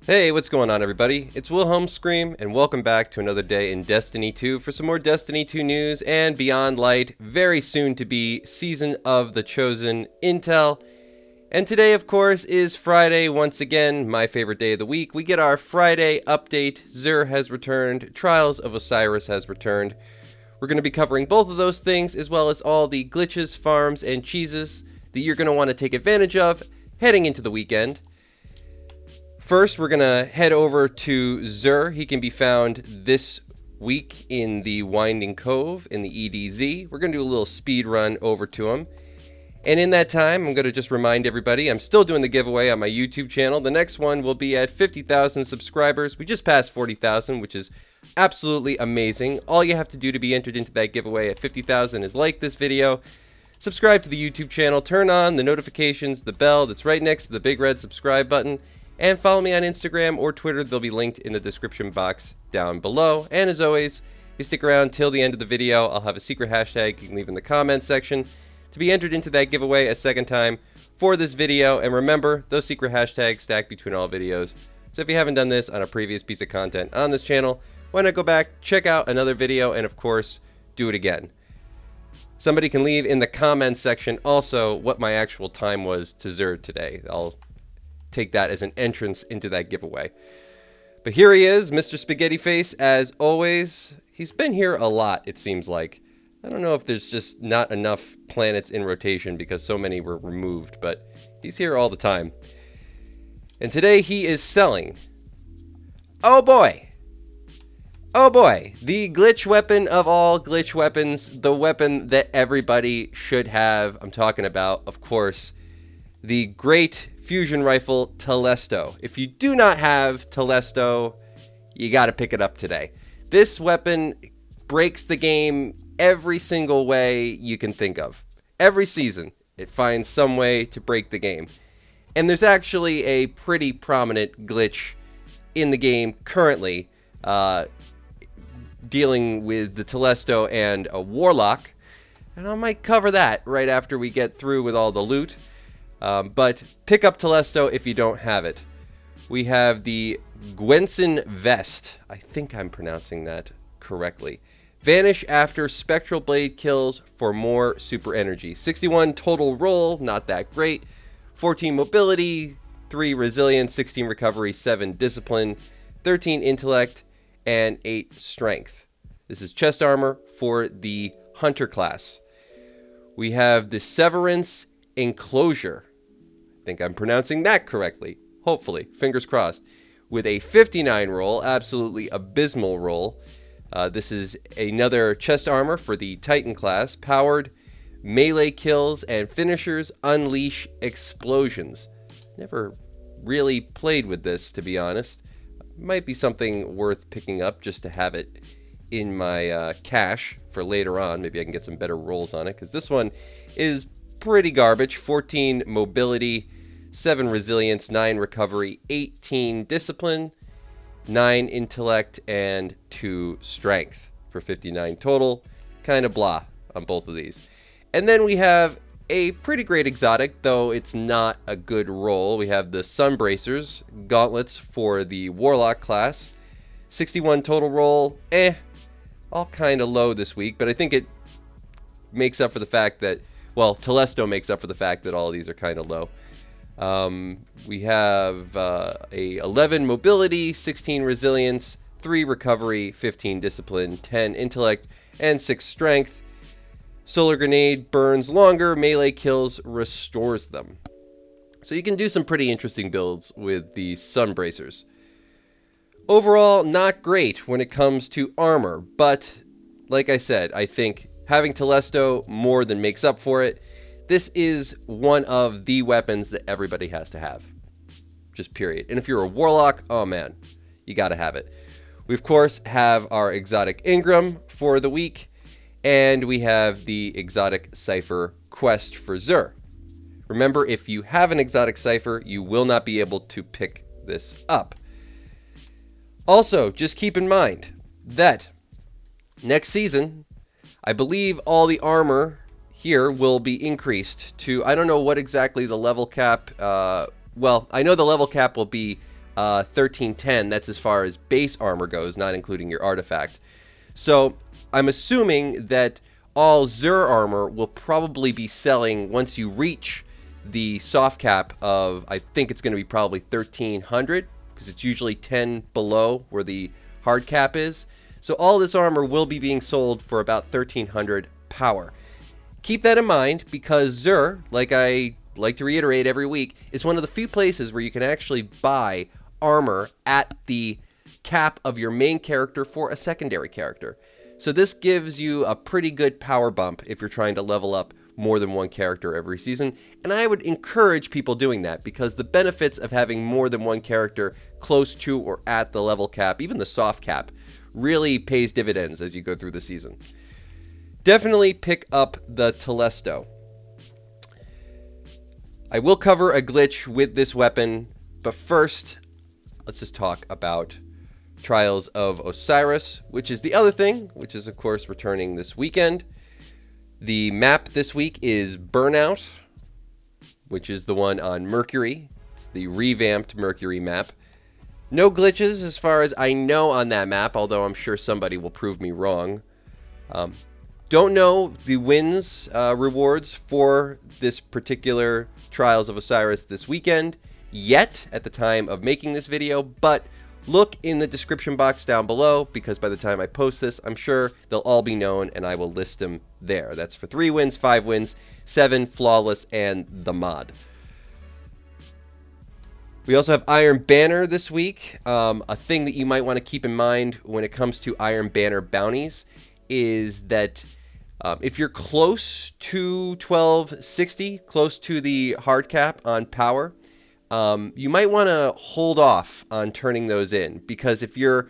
Hey, what's going on everybody? It's Wilhelm Scream, and welcome back to another day in Destiny 2 for some more Destiny 2 news and Beyond Light, very soon to be Season of the Chosen Intel. And today, of course, is Friday, once again, my favorite day of the week. We get our Friday update. XUR has returned, Trials of Osiris has returned. We're going to be covering both of those things, as well as all the glitches, farms, and cheeses that you're going to want to take advantage of heading into the weekend. First, we're going to head over to XUR. He can be found this week in the Winding Cove in the EDZ. We're going to do a little speed run over to him. And in that time, I'm going to just remind everybody, I'm still doing the giveaway on my YouTube channel. The next one will be at 50,000 subscribers. We just passed 40,000, which is absolutely amazing. All you have to do to be entered into that giveaway at 50,000 is like this video, subscribe to the YouTube channel, turn on the notifications, the bell that's right next to the big red subscribe button, and follow me on Instagram or Twitter. They'll be linked in the description box down below. And as always, you stick around till the end of the video. I'll have a secret hashtag you can leave in the comments section to be entered into that giveaway a second time for this video. And remember, those secret hashtags stack between all videos. So if you haven't done this on a previous piece of content on this channel, why not go back, check out another video, and of course, do it again. Somebody can leave in the comments section also what my actual time was to XUR today. I'll take that as an entrance into that giveaway. But here he is, Mr. Spaghetti Face, as always. He's been here a lot, it seems like. I don't know if there's just not enough planets in rotation because so many were removed, but he's here all the time. And today he is selling, oh boy, the glitch weapon of all glitch weapons, the weapon that everybody should have. I'm talking about, of course, the great fusion rifle Telesto. If you do not have Telesto, you got to pick it up today. This weapon breaks the game every single way you can think of. Every season, it finds some way to break the game. And there's actually a pretty prominent glitch in the game currently dealing with the Telesto and a Warlock. And I might cover that right after we get through with all the loot. But pick up Telesto if you don't have it. We have the Gwenson Vest. I think I'm pronouncing that correctly. Vanish after Spectral Blade kills for more super energy. 61 total roll, not that great. 14 mobility, 3 resilience, 16 recovery, 7 discipline, 13 intellect, and 8 strength. This is chest armor for the Hunter class. We have the Severance Enclosure. I think I'm pronouncing that correctly. Hopefully, fingers crossed. With a 59 roll, absolutely abysmal roll. This is another chest armor for the Titan class. Powered, melee kills, and finishers unleash explosions. Never really played with this, to be honest. Might be something worth picking up just to have it in my cache for later on. Maybe I can get some better rolls on it, because this one is pretty garbage. 14 mobility, 7 resilience, 9 recovery, 18 discipline, 9 intellect, and 2 strength for 59 total. Kind of blah on both of these. And then we have a pretty great exotic, though it's not a good roll. We have the Sunbracers, Gauntlets for the Warlock class. 61 total roll, all kind of low this week, but I think it makes up for the fact that, well, Telesto makes up for the fact that all of these are kind of low. We have a 11 mobility, 16 resilience, 3 recovery, 15 discipline, 10 intellect, and 6 strength. Solar Grenade burns longer, melee kills restores them. So you can do some pretty interesting builds with the Sunbracers. Overall, not great when it comes to armor, but like I said, I think having Telesto more than makes up for it. This is one of the weapons that everybody has to have. Just period. And if you're a Warlock, oh man, you got to have it. We, of course, have our exotic Ingram for the week, and we have the exotic Cipher quest for XUR. Remember, if you have an exotic Cipher, you will not be able to pick this up. Also, just keep in mind that next season, I believe all the armor here will be increased to, I don't know what exactly the level cap, well, I know the level cap will be 1310. That's as far as base armor goes, not including your artifact. So I'm assuming that all XUR armor will probably be selling once you reach the soft cap of, I think it's going to be probably 1300, because it's usually 10 below where the hard cap is. So all this armor will be being sold for about 1300 power. Keep that in mind, because XUR, like I like to reiterate every week, is one of the few places where you can actually buy armor at the cap of your main character for a secondary character. So this gives you a pretty good power bump if you're trying to level up more than one character every season. And I would encourage people doing that, because the benefits of having more than one character close to or at the level cap, even the soft cap, really pays dividends as you go through the season. Definitely pick up the Telesto. I will cover a glitch with this weapon, but first, let's just talk about Trials of Osiris, which is the other thing, which is of course returning this weekend. The map this week is Burnout, which is the one on Mercury. It's the revamped Mercury map. No glitches as far as I know on that map, although I'm sure somebody will prove me wrong. Don't know the wins rewards for this particular Trials of Osiris this weekend yet at the time of making this video, but look in the description box down below, because by the time I post this, I'm sure they'll all be known and I will list them there. That's for 3 wins, 5 wins, 7 flawless, and the mod. We also have Iron Banner this week. A thing that you might want to keep in mind when it comes to Iron Banner bounties is that if you're close to 1260, close to the hard cap on power, you might want to hold off on turning those in, because if you're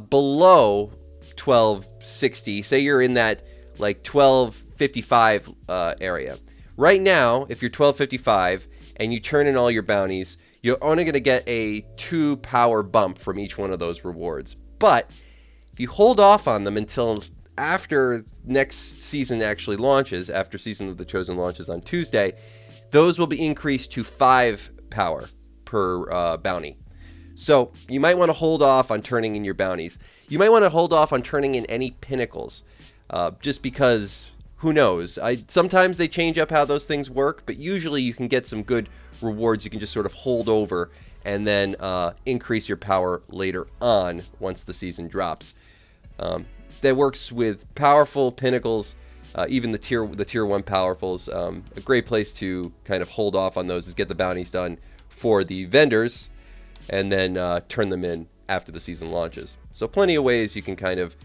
below 1260, say you're in that like 1255 area. Right now, if you're 1255 and you turn in all your bounties, you're only going to get a 2 power bump from each one of those rewards. But if you hold off on them until after next season actually launches, after Season of the Chosen launches on Tuesday, those will be increased to 5 power per bounty. So you might want to hold off on turning in your bounties. You might want to hold off on turning in any pinnacles, just because who knows? Sometimes they change up how those things work, but usually you can get some good rewards you can just sort of hold over and then increase your power later on once the season drops. That works with powerful pinnacles, even the tier 1 powerfuls. A great place to kind of hold off on those is get the bounties done for the vendors and then turn them in after the season launches. So plenty of ways you can kind of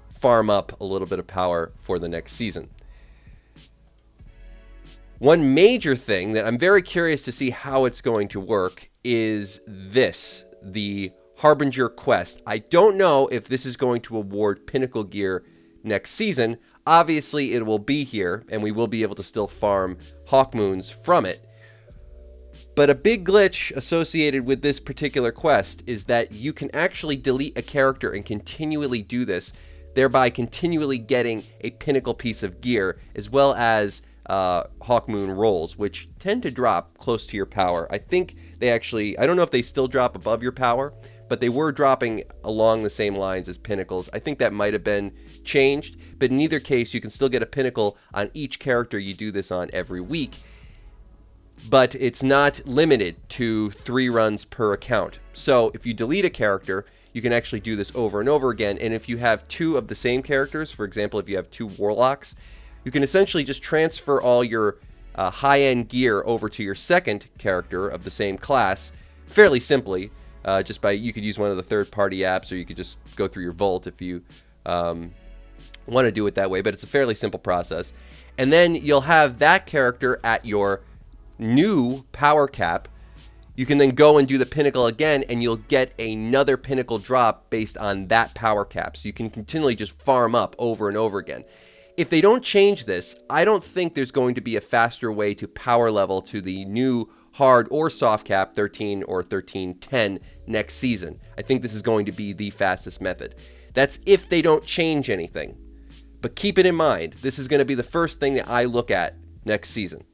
farm up a little bit of power for the next season. One major thing that I'm very curious to see how it's going to work is this, the Harbinger quest. I don't know if this is going to award Pinnacle gear next season. Obviously, it will be here, and we will be able to still farm Hawkmoons from it. But a big glitch associated with this particular quest is that you can actually delete a character and continually do this, thereby continually getting a Pinnacle piece of gear, as well as Hawkmoon rolls, which tend to drop close to your power. I think they actually, I don't know if they still drop above your power, but they were dropping along the same lines as Pinnacles. I think that might have been changed, but in either case, you can still get a Pinnacle on each character you do this on every week. But it's not limited to 3 runs per account. So if you delete a character, you can actually do this over and over again. And if you have 2 of the same characters, for example, if you have 2 Warlocks, you can essentially just transfer all your high-end gear over to your second character of the same class fairly simply. Just by, you could use one of the third-party apps, or you could just go through your vault if you want to do it that way. But it's a fairly simple process. And then you'll have that character at your new power cap. You can then go and do the Pinnacle again, and you'll get another Pinnacle drop based on that power cap. So you can continually just farm up over and over again. If they don't change this, I don't think there's going to be a faster way to power level to the new hard or soft cap 13 or 1310 next season. I think this is going to be the fastest method. That's if they don't change anything. But keep it in mind, this is going to be the first thing that I look at next season.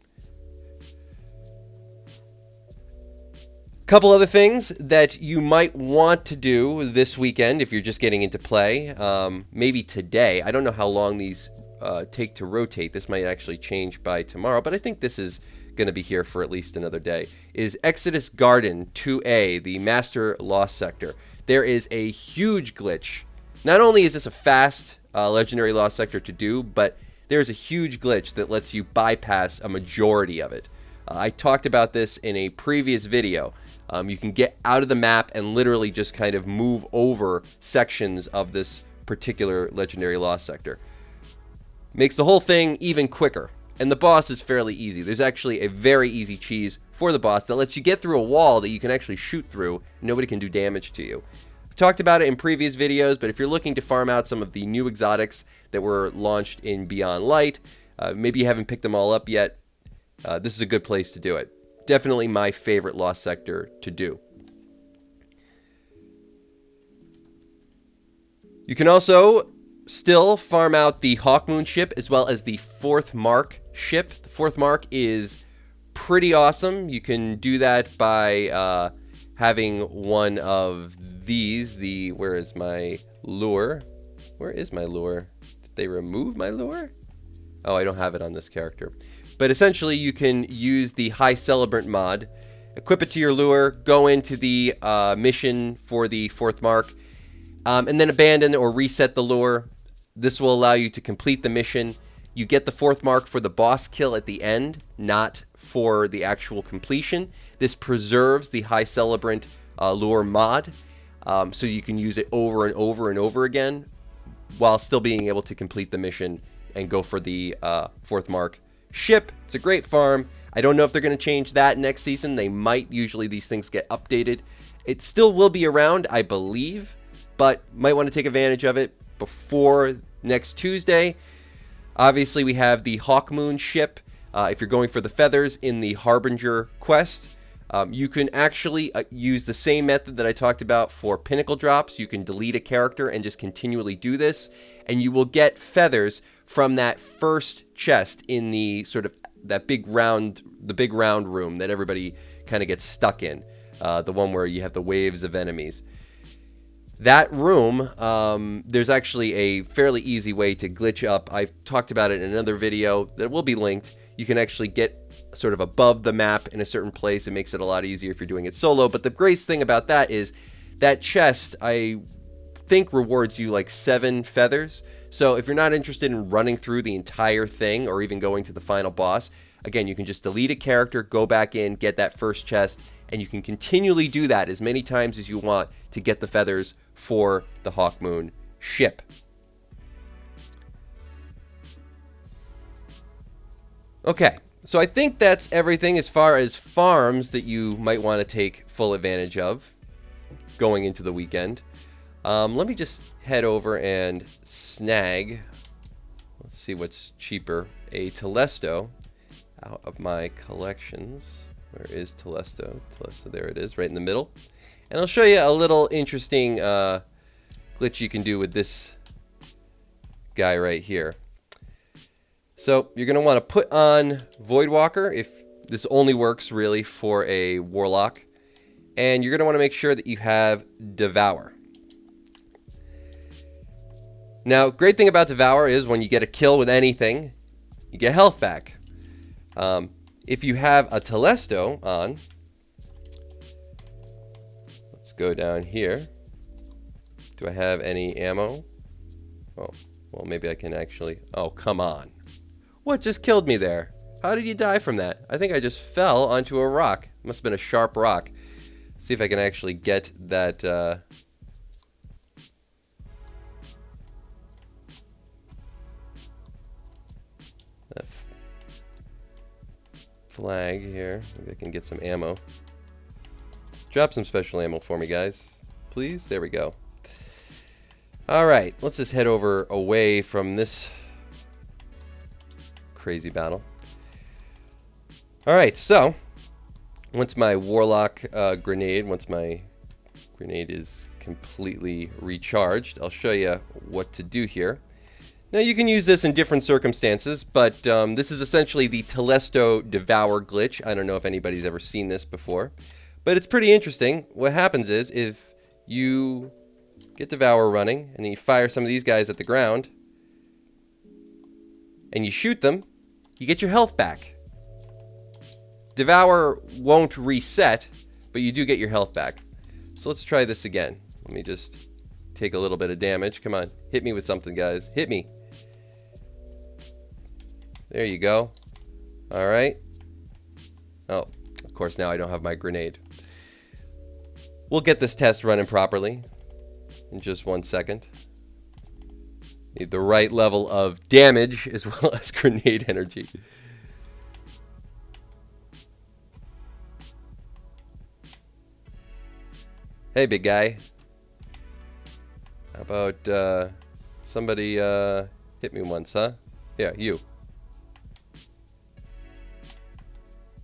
Couple other things that you might want to do this weekend if you're just getting into play, maybe today. I don't know how long these take to rotate. This might actually change by tomorrow, but I think this is going to be here for at least another day, is Exodus Garden 2A, the Master Lost Sector. There is a huge glitch. Not only is this a fast Legendary Lost Sector to do, but there's a huge glitch that lets you bypass a majority of it. I talked about this in a previous video. You can get out of the map and literally just kind of move over sections of this particular Legendary Lost Sector. Makes the whole thing even quicker. And the boss is fairly easy. There's actually a very easy cheese for the boss that lets you get through a wall that you can actually shoot through. Nobody can do damage to you. I've talked about it in previous videos, but if you're looking to farm out some of the new exotics that were launched in Beyond Light, maybe you haven't picked them all up yet, this is a good place to do it. Definitely my favorite Lost Sector to do. You can also still farm out the Hawkmoon ship as well as the Fourth Mark ship. The Fourth Mark is pretty awesome. You can do that by having one of these. Where is my lure? Where is my lure? Did they remove my lure? Oh, I don't have it on this character. But essentially, you can use the High Celebrant mod, equip it to your lure, go into the mission for the Fourth Mark, and then abandon or reset the lure. This will allow you to complete the mission. You get the Fourth Mark for the boss kill at the end, not for the actual completion. This preserves the High Celebrant lure mod, so you can use it over and over and over again, while still being able to complete the mission and go for the Fourth Mark ship. It's a great farm. I don't know if they're going to change that next season. They might. Usually these things get updated. It still will be around, I believe, but might want to take advantage of it before next Tuesday. Obviously, we have the Hawkmoon ship. If you're going for the feathers in the Harbinger quest, you can actually use the same method that I talked about for Pinnacle drops. You can delete a character and just continually do this, and you will get feathers from that first chest in the sort of that big round room that everybody kind of gets stuck in, the one where you have the waves of enemies. That room, there's actually a fairly easy way to glitch up. I've talked about it in another video that will be linked. You can actually get sort of above the map in a certain place. It makes it a lot easier if you're doing it solo. But the great thing about that is that chest, I think, rewards you like 7 feathers. So if you're not interested in running through the entire thing or even going to the final boss, again, you can just delete a character, go back in, get that first chest, and you can continually do that as many times as you want to get the feathers for the Hawkmoon ship. Okay, so I think that's everything as far as farms that you might want to take full advantage of going into the weekend. Let me just head over and snag, let's see what's cheaper, a Telesto out of my collections. Where is Telesto? Telesto, there it is, right in the middle. And I'll show you a little interesting glitch you can do with this guy right here. So you're going to want to put on Voidwalker, if this only works really for a Warlock. And you're going to want to make sure that you have Devour. Now, great thing about Devour is when you get a kill with anything, you get health back. If you have a Telesto on, let's go down here. Do I have any ammo? Oh, well, maybe I can actually... Oh, come on. What just killed me there? How did you die from that? I think I just fell onto a rock. Must have been a sharp rock. Let's see if I can actually get that... that flag here. Maybe I can get some ammo. Drop some special ammo for me, guys. Please? There we go. Alright, let's just head over away from this crazy battle. Alright, so once my Warlock grenade is completely recharged, I'll show you what to do here. Now you can use this in different circumstances, but this is essentially the Telesto Devour glitch. I don't know if anybody's ever seen this before, But it's pretty interesting. What happens is if you get Devour running and you fire some of these guys at the ground and you shoot them, you get your health back. Devour won't reset, but you do get your health back. So let's try this again. Let me just take a little bit of damage. Come on, hit me with something, guys. Hit me. There you go. All right. Oh, of course, now I don't have my grenade. We'll get this test running properly in just 1 second. Need the right level of damage as well as grenade energy. Hey, big guy. How about somebody hit me once, huh? Yeah, you.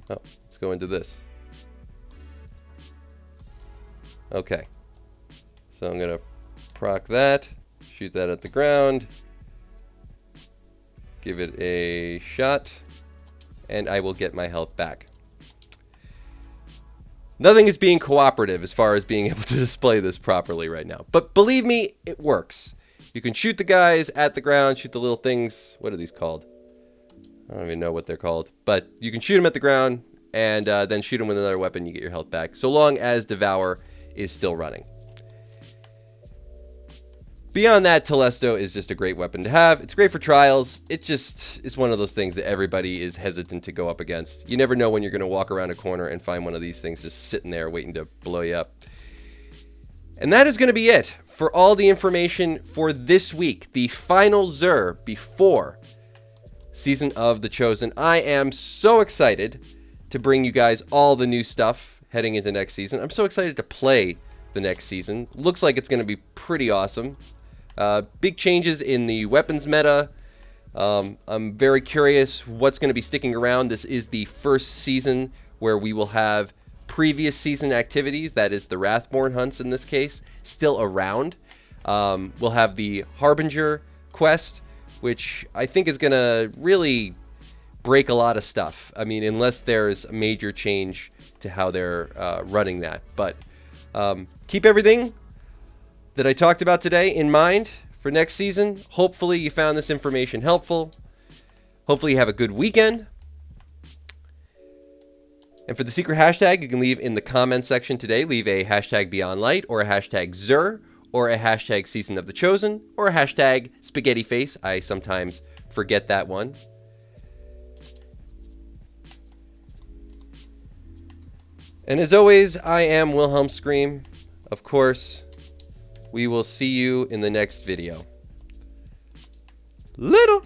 Oh, let's go into this. Okay. So I'm going to proc that, shoot that at the ground, give it a shot, and I will get my health back. Nothing is being cooperative as far as being able to display this properly right now. But believe me, it works. You can shoot the guys at the ground, shoot the little things. What are these called? I don't even know what they're called. But you can shoot them at the ground and then shoot them with another weapon. You get your health back. So long as Devour is still running. Beyond that, Telesto is just a great weapon to have. It's great for trials. It just is one of those things that everybody is hesitant to go up against. You never know when you're going to walk around a corner and find one of these things just sitting there waiting to blow you up. And that is going to be it for all the information for this week. The final XUR before Season of the Chosen. I am so excited to bring you guys all the new stuff heading into next season. I'm so excited to play the next season. Looks like it's going to be pretty awesome. Big changes in the weapons meta. I'm very curious what's going to be sticking around. This is the first season where we will have previous season activities, that is the Wrathborn hunts in this case, still around. We'll have the Harbinger quest, which I think is going to really break a lot of stuff. I mean, unless there's a major change to how they're running that. But keep everything that I talked about today in mind for next season. Hopefully you found this information helpful. Hopefully you have a good weekend. And for the secret hashtag, you can leave in the comment section today. Leave a hashtag BeyondLight or a hashtag XUR or a hashtag Season of the Chosen or a hashtag Spaghetti Face. I sometimes forget that one. And as always, I am Wilhelm Scream. Of course, we will see you in the next video. Little.